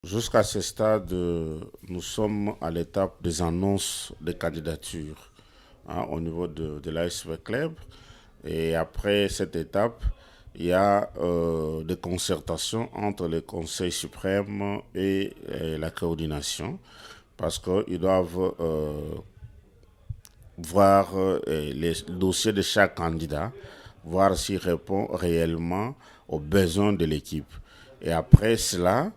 Jusqu'à ce stade, nous sommes à l'étape des annonces de candidatures au niveau de l'ASV Club. Et après cette étape, il y a des concertations entre le Conseil suprême et la coordination parce qu'ils doivent voir les dossiers de chaque candidat, voir s'il répond réellement aux besoins de l'équipe. Et après cela,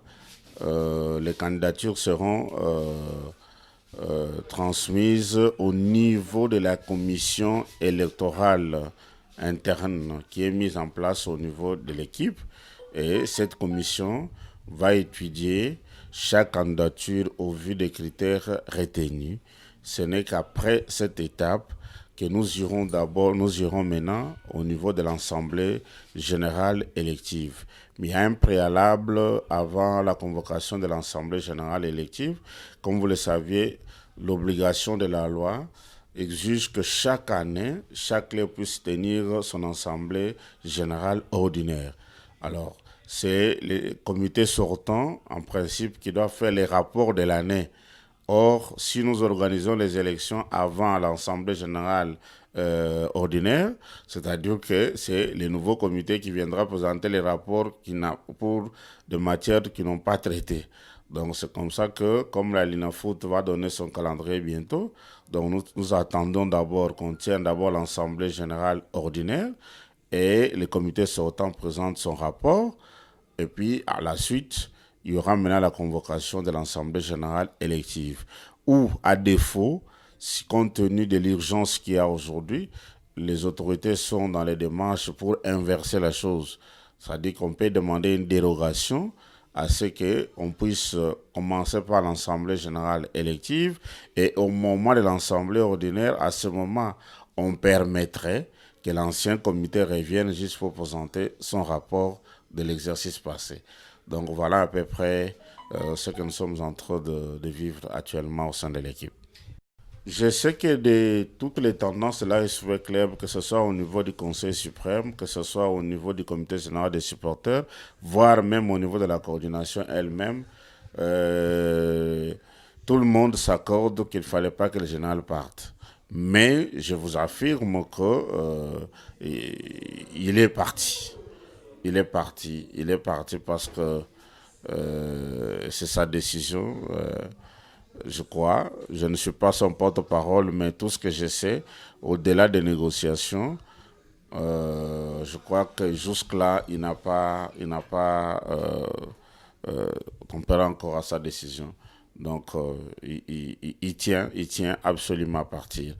les candidatures seront transmises au niveau de la commission électorale interne qui est mise en place au niveau de l'équipe. Et cette commission va étudier chaque candidature au vu des critères retenus. Ce n'est qu'après cette étape que nous irons maintenant au niveau de l'Assemblée générale élective. Mais il y a un préalable avant la convocation de l'Assemblée générale élective. Comme vous le saviez, l'obligation de la loi exige que chaque année, chaque club puisse tenir son Assemblée générale ordinaire. Alors, c'est les comités sortants, en principe, qui doivent faire les rapports de l'année. Or, si nous organisons les élections avant l'Assemblée générale ordinaire, c'est-à-dire que c'est le nouveau comité qui viendra présenter les rapports pour des matières qui n'ont pas traité. Donc, c'est comme ça que, comme la LINAFOOT va donner son calendrier bientôt, donc nous attendons d'abord qu'on tienne d'abord l'Assemblée générale ordinaire et le comité sortant présente son rapport. Et puis, à la suite, il y aura maintenant la convocation de l'Assemblée générale élective. Ou, à défaut, si compte tenu de l'urgence qu'il y a aujourd'hui, les autorités sont dans les démarches pour inverser la chose. C'est-à-dire qu'on peut demander une dérogation à ce qu'on puisse commencer par l'Assemblée générale élective et au moment de l'Assemblée ordinaire, à ce moment, on permettrait que l'ancien comité revienne juste pour présenter son rapport de l'exercice passé. Donc voilà à peu près ce que nous sommes en train de vivre actuellement au sein de l'équipe. Je sais que de toutes les tendances de l'ASV Club, que ce soit au niveau du Conseil suprême, que ce soit au niveau du comité général des supporters, voire même au niveau de la coordination elle-même, euh, tout le monde s'accorde qu'il ne fallait pas que le général parte. Mais je vous affirme que il est parti. Il est parti parce que c'est sa décision. Je crois. Je ne suis pas son porte-parole, mais tout ce que je sais, au-delà des négociations, je crois que jusque-là, tempéré encore à sa décision. Donc, il tient absolument à partir.